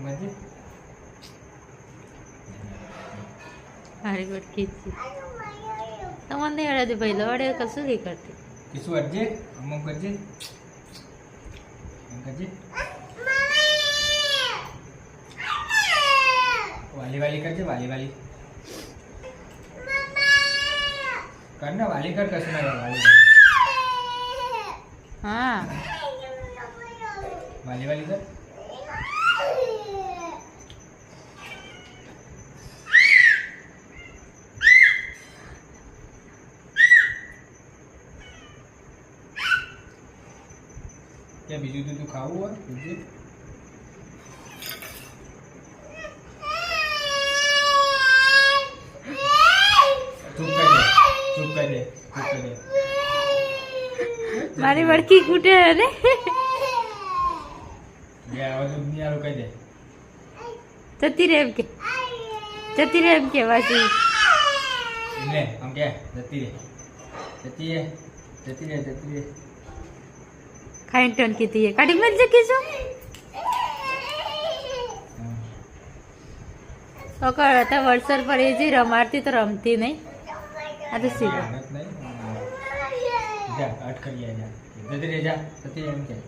मजे મારી વટકી તમને હેડે ભાઈ લડે કશું નહીં કરતી किसु अज्जे अम्मू करजे करजे वाली वाली करजे वाली वाली करना वाली कर कसम है वाली हाँ वाली वाली कर क्या बीजू दूध खाऊ हुआ तुझे चुप कर दे चुप कर दे चुप कर दे મારી વડકી કૂટે ને ये आवाज नहीं आ रहा कह दे જતી રે એમ કે વાસી ले हम क्या जती रे जती है जती रे जती रे ખાઈને ટન કીધી કાઢી મેં જકીશું ઓકળ હતા વરસાદ પડે જે રમાડતી તો રમતી નહીં આ તો સીધા नहीं जा अट कर लिया जा जती रे जा जती रे हम क्या